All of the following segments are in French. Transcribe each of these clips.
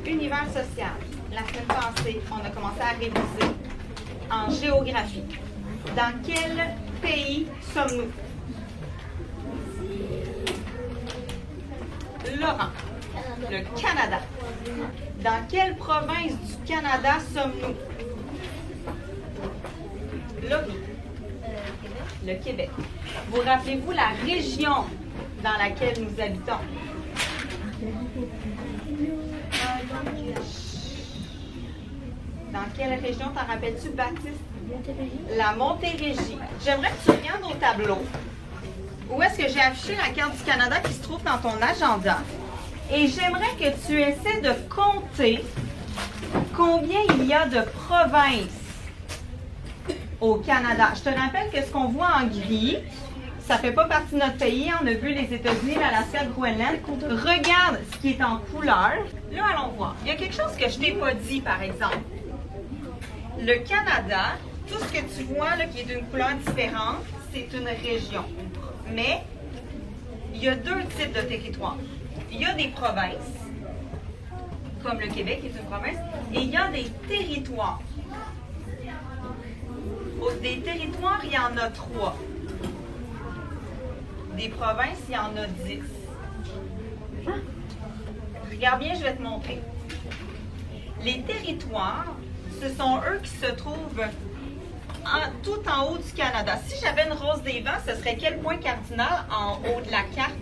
Univers social. La semaine passée, on a commencé à réviser en géographie. Dans quel pays sommes-nous? Laurent. Le Canada. Dans quelle province du Canada sommes-nous? Laurie. Le Québec. Vous rappelez-vous la région dans laquelle nous habitons? Dans quelle région t'en rappelles-tu, Baptiste? La Montérégie. J'aimerais que tu regardes au tableau. Où est-ce que j'ai affiché la carte du Canada qui se trouve dans ton agenda? Et j'aimerais que tu essaies de compter combien il y a de provinces au Canada. Je te rappelle que ce qu'on voit en gris, ça ne fait pas partie de notre pays. On a vu les États-Unis, l'Alaska, le Groenland. Regarde ce qui est en couleur. Là, allons voir. Il y a quelque chose que je ne t'ai pas dit, par exemple. Le Canada, tout ce que tu vois là, qui est d'une couleur différente, c'est une région. Mais il y a deux types de territoires. Il y a des provinces, comme le Québec qui est une province, et il y a des territoires. Des territoires, il y en a 3. Des provinces, il y en a 10. Regarde bien, je vais te montrer. Les territoires, ce sont eux qui se trouvent tout en haut du Canada. Si j'avais une rose des vents, ce serait quel point cardinal en haut de la carte?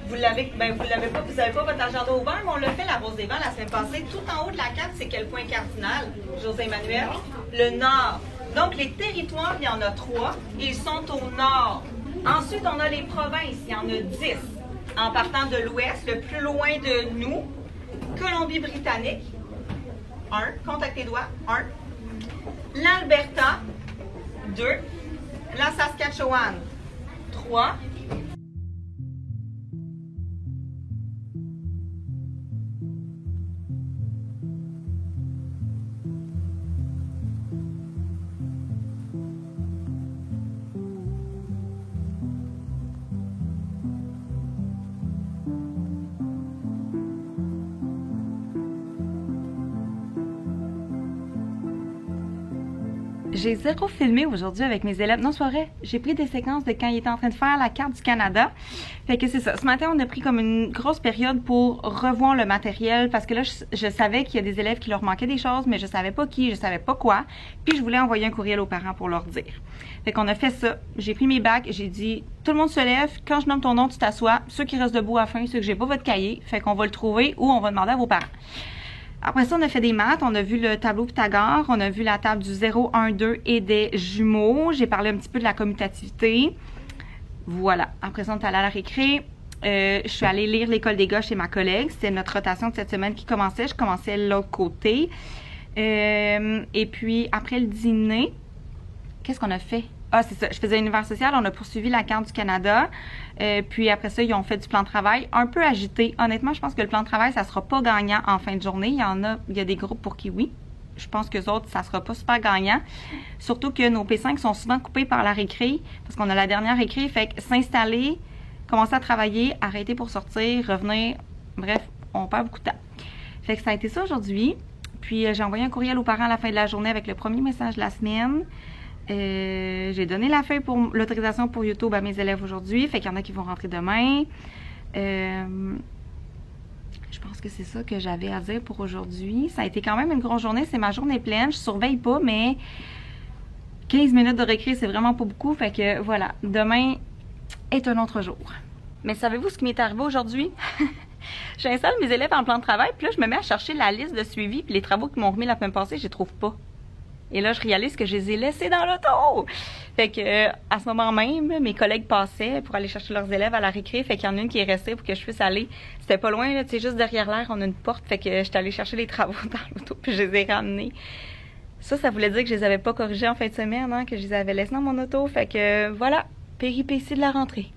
Vous l'avez, vous l'avez pas, vous n'avez pas votre agenda ouvert, mais on l'a fait la rose des vents la semaine passée. Tout en haut de la carte, c'est quel point cardinal, José-Emmanuel? Le nord. Donc, les territoires, il y en a 3. Ils sont au nord. Ensuite, on a les provinces. Il y en a 10. En partant de l'ouest, le plus loin de nous, Colombie-Britannique. 1. Compte avec tes doigts. 1. L'Alberta. 2. La Saskatchewan. 3. J'ai zéro filmé aujourd'hui avec mes élèves. Non, c'est vrai. J'ai pris des séquences de quand ils étaient en train de faire la carte du Canada. Fait que c'est ça. Ce matin, on a pris comme une grosse période pour revoir le matériel parce que là, je savais qu'il y a des élèves qui leur manquaient des choses, mais je savais pas qui, je savais pas quoi. Puis je voulais envoyer un courriel aux parents pour leur dire. Fait qu'on a fait ça. J'ai pris mes bacs, j'ai dit tout le monde se lève. Quand je nomme ton nom, tu t'assois. Ceux qui restent debout à la fin, ceux que j'ai pas votre cahier. Fait qu'on va le trouver ou on va demander à vos parents. Après ça, on a fait des maths, on a vu le tableau Pythagore, on a vu la table du 0, 1, 2 et des jumeaux. J'ai parlé un petit peu de la commutativité. Voilà. Après ça, on est allé à la récré. Je suis allée lire l'École des gars chez ma collègue. C'était notre rotation de cette semaine qui commençait. Je commençais de l'autre côté. Et puis, après le dîner, qu'est-ce qu'on a fait? Ah, c'est ça. Je faisais l'univers social. On a poursuivi la carte du Canada. Puis après ça, ils ont fait du plan de travail un peu agité. Honnêtement, je pense que le plan de travail, ça sera pas gagnant en fin de journée. Il y a des groupes pour qui oui. Je pense que les autres, ça sera pas super gagnant. Surtout que nos P5 sont souvent coupés par la récré. Parce qu'on a la dernière récré. Fait que s'installer, commencer à travailler, arrêter pour sortir, revenir. Bref, on perd beaucoup de temps. Fait que ça a été ça aujourd'hui. Puis j'ai envoyé un courriel aux parents à la fin de la journée avec le premier message de la semaine. J'ai donné la feuille pour l'autorisation pour YouTube à mes élèves aujourd'hui. Fait qu'il y en a qui vont rentrer demain. Je pense que c'est ça que j'avais à dire pour aujourd'hui. Ça a été quand même une grosse journée. C'est ma journée pleine. Je surveille pas, mais 15 minutes de récré, c'est vraiment pas beaucoup. Fait que voilà, demain est un autre jour. Mais savez-vous ce qui m'est arrivé aujourd'hui? J'installe mes élèves en plan de travail, puis là, je me mets à chercher la liste de suivi, puis les travaux qu'ils m'ont remis la semaine passée, je les trouve pas. Et là, je réalise que je les ai laissés dans l'auto. Fait que à ce moment même, mes collègues passaient pour aller chercher leurs élèves à la récré. Fait qu'il y en a une qui est restée pour que je puisse aller. C'était pas loin, là, tu sais, juste derrière l'air, on a une porte. Fait que j'étais allée chercher les travaux dans l'auto, puis je les ai ramenés. Ça voulait dire que je les avais pas corrigés en fin de semaine, hein, que je les avais laissés dans mon auto. Fait que voilà, péripéties de la rentrée.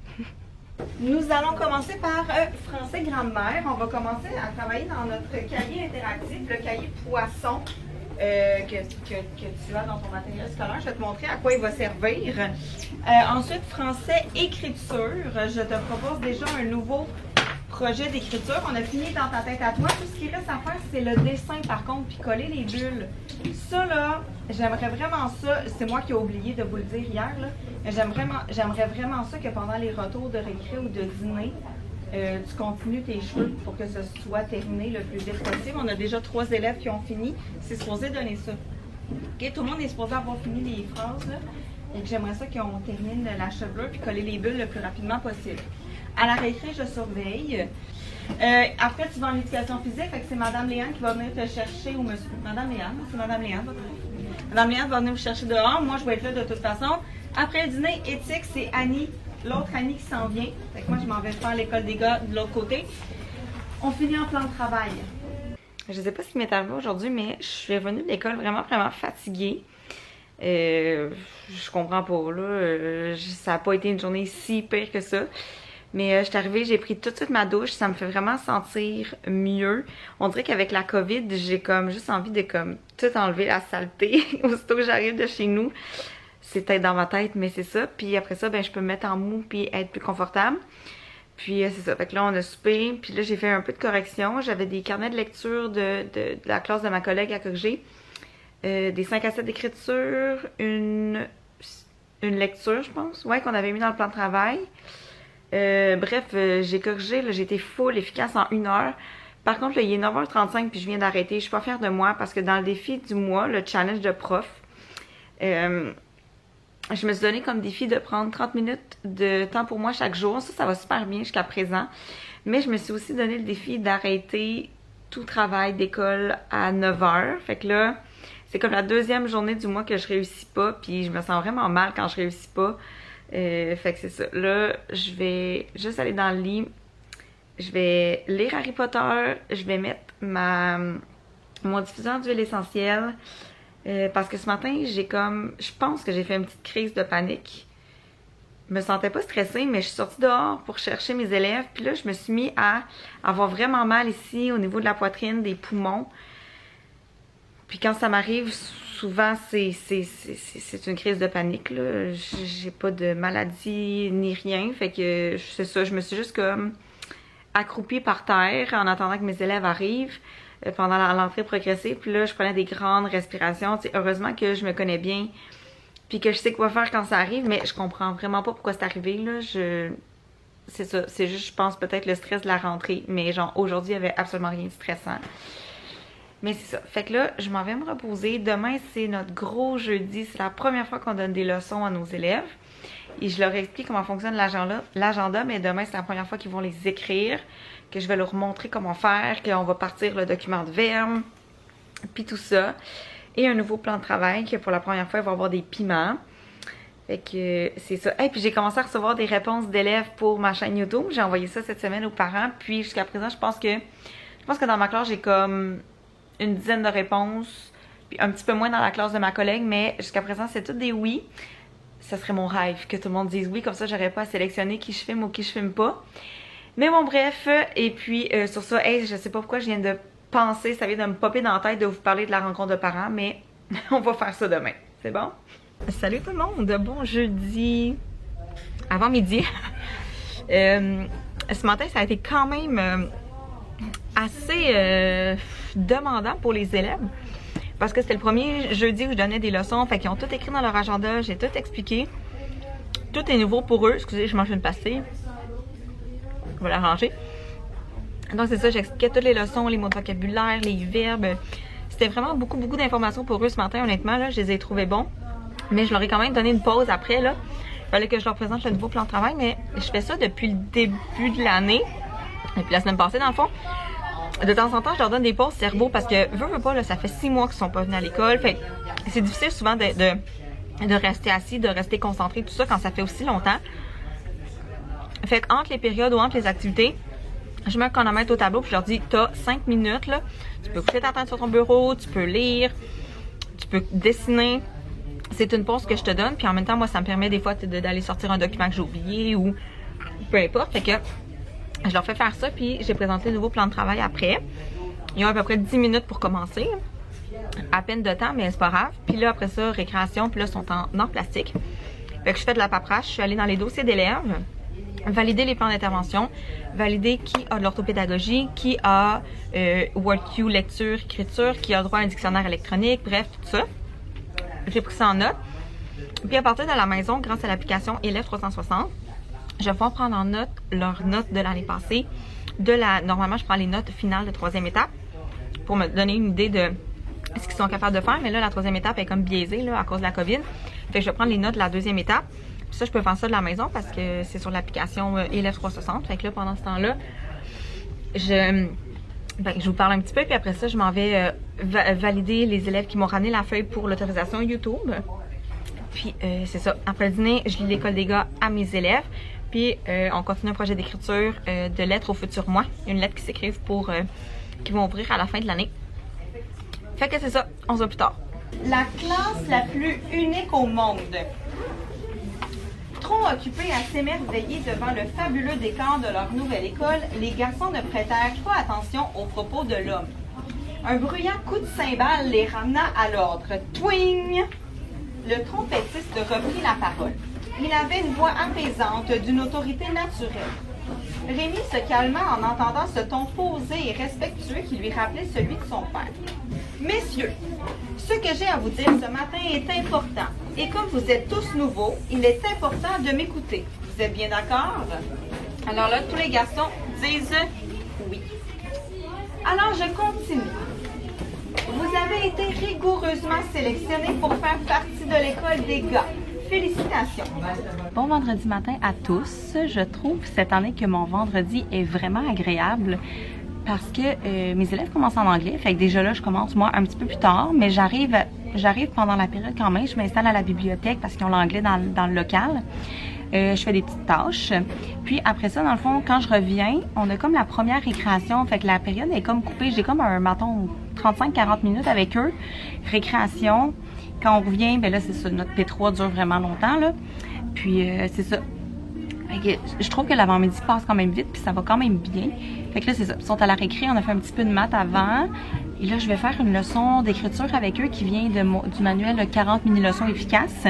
Nous allons commencer par français grammaire. On va commencer à travailler dans notre cahier interactif, le cahier poisson. Que tu as dans ton matériel scolaire. Je vais te montrer à quoi il va servir. Ensuite, français écriture. Je te propose déjà un nouveau projet d'écriture. On a fini dans ta tête à toi. Tout ce qui reste à faire, c'est le dessin par contre, puis coller les bulles. Ça là, j'aimerais vraiment ça. C'est moi qui ai oublié de vous le dire hier là. Mais j'aimerais vraiment ça que pendant les retours de récré ou de dîner, tu continues tes cheveux pour que ce soit terminé le plus vite possible. On a déjà 3 élèves qui ont fini. C'est supposé donner ça. Okay, tout le monde est supposé avoir fini les phrases là. Et j'aimerais ça qu'on termine la chevelure puis coller les bulles le plus rapidement possible. À la récré, je surveille. Après, tu vas en éducation physique, fait que c'est Madame Léane qui va venir te chercher, ou monsieur. Madame Léane, c'est Madame Léane, votre prof. Madame Léane va venir vous chercher dehors. Moi, je vais être là de toute façon. Après le dîner éthique, c'est Annie, l'autre Annie qui s'en vient. Fait que moi, je m'en vais faire l'école des gars de l'autre côté. On finit en plan de travail. Je sais pas ce qui m'est arrivé aujourd'hui, mais je suis revenue de l'école vraiment fatiguée. Je comprends pas, là. Ça n'a pas été une journée si pire que ça. Mais je suis arrivée, j'ai pris tout de suite ma douche, ça me fait vraiment sentir mieux. On dirait qu'avec la COVID, j'ai comme juste envie de comme tout enlever la saleté aussitôt que j'arrive de chez nous. C'est peut-être dans ma tête, mais c'est ça. Puis après ça, ben je peux me mettre en mou puis être plus confortable. Puis c'est ça. Fait que là, on a soupé. Puis là, j'ai fait un peu de correction. J'avais des carnets de lecture de la classe de ma collègue à corriger. Des 5 à 7 d'écriture. Une lecture, je pense. Ouais, qu'on avait mis dans le plan de travail. Bref, j'ai corrigé, j'ai été full efficace en 1 heure. Par contre, là, il est 9h35 puis je viens d'arrêter. Je suis pas fière de moi parce que dans le défi du mois, le challenge de prof, je me suis donné comme défi de prendre 30 minutes de temps pour moi chaque jour. Ça va super bien jusqu'à présent. Mais je me suis aussi donné le défi d'arrêter tout travail d'école à 9h. Fait que là, c'est comme la 2e journée du mois que je réussis pas. Puis je me sens vraiment mal quand je réussis pas. Fait que c'est ça. Là, je vais juste aller dans le lit. Je vais lire Harry Potter. Je vais mettre mon diffuseur d'huile essentielle. Parce que ce matin, je pense que j'ai fait une petite crise de panique. Je me sentais pas stressée, mais je suis sortie dehors pour chercher mes élèves. Puis là, je me suis mis à avoir vraiment mal ici au niveau de la poitrine, des poumons. Puis quand ça m'arrive, souvent c'est une crise de panique, là. J'ai pas de maladie ni rien. Fait que c'est ça, je me suis juste comme accroupie par terre en attendant que mes élèves arrivent pendant l'entrée progressive. Puis là, je prenais des grandes respirations. T'sais, heureusement que je me connais bien. Puis que je sais quoi faire quand ça arrive, mais je comprends vraiment pas pourquoi c'est arrivé, là. C'est ça, c'est juste, je pense, peut-être le stress de la rentrée. Mais genre, aujourd'hui, il y avait absolument rien de stressant. Mais c'est ça. Fait que là, je m'en vais me reposer. Demain, c'est notre gros jeudi. C'est la première fois qu'on donne des leçons à nos élèves. Et je leur explique comment fonctionne l'agenda, mais demain, c'est la première fois qu'ils vont les écrire, que je vais leur montrer comment faire, qu'on va partir le document de verbe, puis tout ça. Et un nouveau plan de travail, que pour la première fois, il va y avoir des piments. Fait que c'est ça. Et puis j'ai commencé à recevoir des réponses d'élèves pour ma chaîne YouTube. J'ai envoyé ça cette semaine aux parents. Puis jusqu'à présent, je pense que dans ma classe, j'ai comme une dizaine de réponses, puis un petit peu moins dans la classe de ma collègue, mais jusqu'à présent, c'est toutes des oui. Ça serait mon rêve que tout le monde dise oui, comme ça, j'aurais pas à sélectionner qui je filme ou qui je filme pas. Mais bon, bref, et puis sur ça, hey, je sais pas pourquoi je viens de penser, ça vient de me popper dans la tête de vous parler de la rencontre de parents, mais on va faire ça demain. C'est bon? Salut tout le monde! Bon jeudi avant midi. Ce matin, ça a été quand même assez demandant pour les élèves. Parce que c'était le premier jeudi où je donnais des leçons. Fait qu'ils ont tout écrit dans leur agenda. J'ai tout expliqué. Tout est nouveau pour eux. Excusez, je mange une pastille. Je vais la ranger. Donc c'est ça, j'expliquais toutes les leçons, les mots de vocabulaire, les verbes. C'était vraiment beaucoup d'informations pour eux ce matin, honnêtement. Là, je les ai trouvés bons. Mais je leur ai quand même donné une pause après. Là. Il fallait que je leur présente le nouveau plan de travail. Mais je fais ça depuis le début de l'année. Depuis la semaine passée, dans le fond. De temps en temps, je leur donne des pauses cerveau parce que, veux pas, là, ça fait 6 mois qu'ils sont pas venus à l'école. Fait c'est difficile souvent de rester assis, de rester concentré, tout ça, quand ça fait aussi longtemps. Fait qu'entre les périodes ou entre les activités, je mets un chronomètre au tableau puis je leur dis, t'as 5 minutes, là. Tu peux coucher ta tête sur ton bureau, tu peux lire, tu peux dessiner. C'est une pause que je te donne. Puis en même temps, moi, ça me permet des fois d'aller sortir un document que j'ai oublié ou peu importe. Fait que je leur fais faire ça, puis j'ai présenté le nouveau plan de travail après. Ils ont à peu près 10 minutes pour commencer. À peine de temps, mais c'est pas grave. Puis là, après ça, récréation, puis là, ils sont en plastique. Fait que je fais de la paperasse, je suis allée dans les dossiers d'élèves. valider les plans d'intervention, valider qui a de l'orthopédagogie, qui a WordQ, lecture, écriture, qui a droit à un dictionnaire électronique, bref, tout ça. J'ai pris ça en note. Puis à partir de la maison, grâce à l'application Élève 360, je vais pouvoir prendre en note leurs notes de l'année passée. Normalement, je prends les notes finales de 3e étape pour me donner une idée de ce qu'ils sont capables de faire. Mais là, la 3e étape est comme biaisée là, à cause de la COVID. Fait que je vais prendre les notes de la 2e étape. Puis ça, je peux faire ça de la maison parce que c'est sur l'application Élève 360. Fait que là, pendant ce temps-là, je vous parle un petit peu. Puis après ça, je m'en vais valider les élèves qui m'ont ramené la feuille pour l'autorisation YouTube. Puis c'est ça. Après le dîner, je lis l'école des gars à mes élèves. Puis on continue un projet d'écriture de lettres au futur moi. Une lettre qui s'écrivent qui vont ouvrir à la fin de l'année. Fait que c'est ça. On se voit plus tard. La classe la plus unique au monde. Trop occupés à s'émerveiller devant le fabuleux décor de leur nouvelle école, les garçons ne prêtèrent pas attention aux propos de l'homme. Un bruyant coup de cymbale les ramena à l'ordre. Twing! Le trompettiste reprit la parole. Il avait une voix apaisante, d'une autorité naturelle. Rémi se calma en entendant ce ton posé et respectueux qui lui rappelait celui de son père. Messieurs, ce que j'ai à vous dire ce matin est important. Et comme vous êtes tous nouveaux, il est important de m'écouter. Vous êtes bien d'accord? Alors là, tous les garçons disent oui. Alors, je continue. Vous avez été rigoureusement sélectionnés pour faire partie de l'école des gars. Félicitations! Bon vendredi matin à tous. Je trouve cette année que mon vendredi est vraiment agréable parce que mes élèves commencent en anglais. Fait que déjà là, je commence moi un petit peu plus tard, mais j'arrive pendant la période quand même. Je m'installe à la bibliothèque parce qu'ils ont l'anglais dans le local. Je fais des petites tâches. Puis après ça, dans le fond, quand je reviens, on a comme la première récréation. Fait que la période est comme coupée. J'ai comme mettons, 35-40 minutes avec eux. Récréation. Quand on revient, ben là, c'est ça. Notre P3 dure vraiment longtemps, là. Puis c'est ça. Fait que je trouve que l'avant-midi passe quand même vite, puis ça va quand même bien. Fait que là, c'est ça. Ils sont à la récré. On a fait un petit peu de maths avant. Et là, je vais faire une leçon d'écriture avec eux qui vient du manuel de 40 mini-leçons efficaces.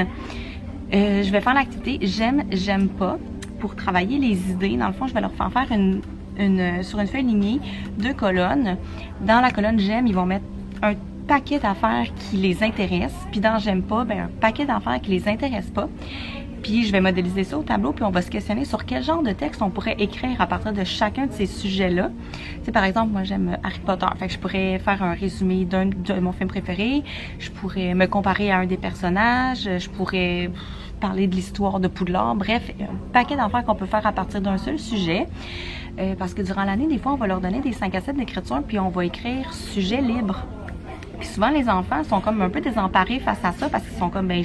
Je vais faire l'activité j'aime pas pour travailler les idées. Dans le fond, je vais leur faire sur une feuille lignée 2 colonnes. Dans la colonne j'aime, ils vont mettre un paquet d'affaires qui les intéressent. Puis dans j'aime pas, ben un paquet d'affaires qui les intéressent pas. Puis je vais modéliser ça au tableau, puis on va se questionner sur quel genre de texte on pourrait écrire à partir de chacun de ces sujets-là. Tu sais, par exemple, moi j'aime Harry Potter, fait que je pourrais faire un résumé de mon film préféré, je pourrais me comparer à un des personnages, je pourrais parler de l'histoire de Poudlard, bref, un paquet d'affaires qu'on peut faire à partir d'un seul sujet. Parce que durant l'année, des fois, on va leur donner des 5 à 7 d'écriture, puis on va écrire sujet libre. Puis souvent, les enfants sont comme un peu désemparés face à ça, parce qu'ils sont comme, ben,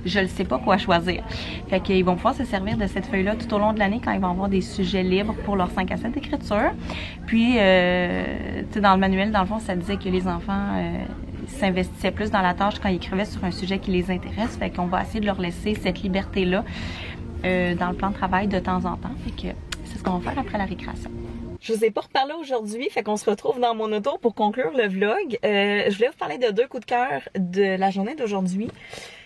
je ne sais pas quoi choisir. Fait qu'ils vont pouvoir se servir de cette feuille-là tout au long de l'année quand ils vont avoir des sujets libres pour leurs 5 à 7 d'écriture. Puis, tu sais, dans le manuel, dans le fond, ça disait que les enfants s'investissaient plus dans la tâche quand ils écrivaient sur un sujet qui les intéresse. Fait qu'on va essayer de leur laisser cette liberté-là dans le plan de travail de temps en temps. Fait que c'est ce qu'on va faire après la récréation. Je vous ai pas reparlé aujourd'hui, fait qu'on se retrouve dans mon auto pour conclure le vlog. Je voulais vous parler de 2 coups de cœur de la journée d'aujourd'hui.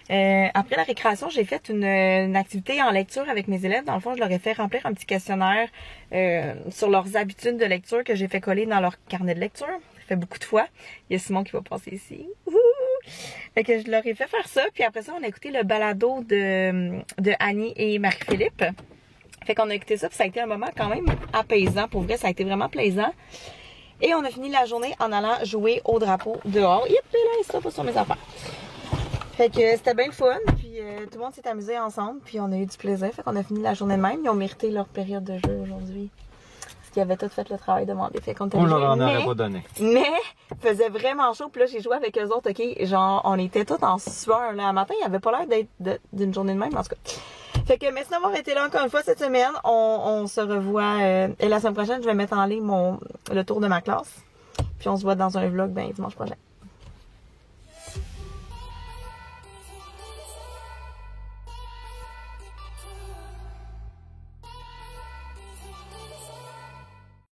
Après la récréation, j'ai fait une activité en lecture avec mes élèves. Dans le fond, je leur ai fait remplir un petit questionnaire sur leurs habitudes de lecture que j'ai fait coller dans leur carnet de lecture. Ça fait beaucoup de fois. Il y a Simon qui va passer ici. Wouhou! Fait que je leur ai fait faire ça. Puis après ça, on a écouté le balado de Annie et Marie-Philippe. Fait qu'on a écouté ça, puis ça a été un moment quand même apaisant. Pour vrai, ça a été vraiment plaisant. Et on a fini la journée en allant jouer au drapeau dehors. Yep, là, il sera pas sur mes affaires. Fait que c'était bien le fun, puis tout le monde s'est amusé ensemble, puis on a eu du plaisir. Fait qu'on a fini la journée de même. Ils ont mérité leur période de jeu aujourd'hui. Parce qu'ils avaient tout fait le travail demandé. Fait qu'on on leur en aurait pas donné. Mais, il faisait vraiment chaud, puis là, j'ai joué avec eux autres, ok? Genre, on était tous en sueur. Là, un matin, il avait pas l'air d'être d'une journée de même, en tout cas. Fait que merci d'avoir été là encore une fois cette semaine. On se revoit, et la semaine prochaine, je vais mettre en ligne le tour de ma classe. Puis on se voit dans un vlog, dimanche prochain.